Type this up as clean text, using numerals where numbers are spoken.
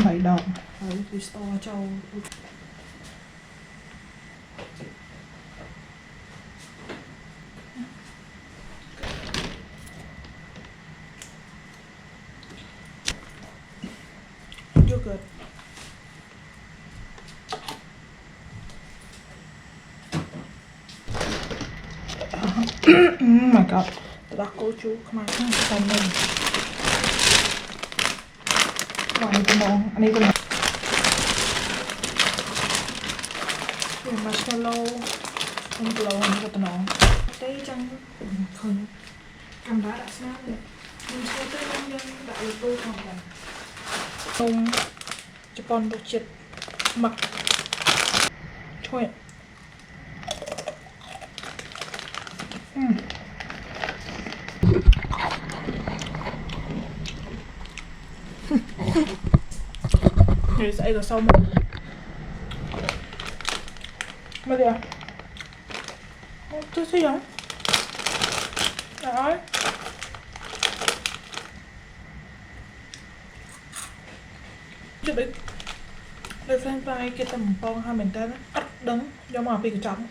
7 đòn rồi thì store cho yogurt. Oh my god, đặt cô chú không ai không tay mình. Này cái món, anh ấy cái marshmallow, không lâu hơn cái nón. Đây chẳng không cầm đá đã sao vậy? Mình sẽ tới nhân dân đã được tôi không là nông Japan được chết mặc thôi. Thì sẽ có xong mà đi à? Tôi sẽ giống đấy chụp đi đây fan file kia tầm con hai mình ta nó cắt đứng do mà bị cái trống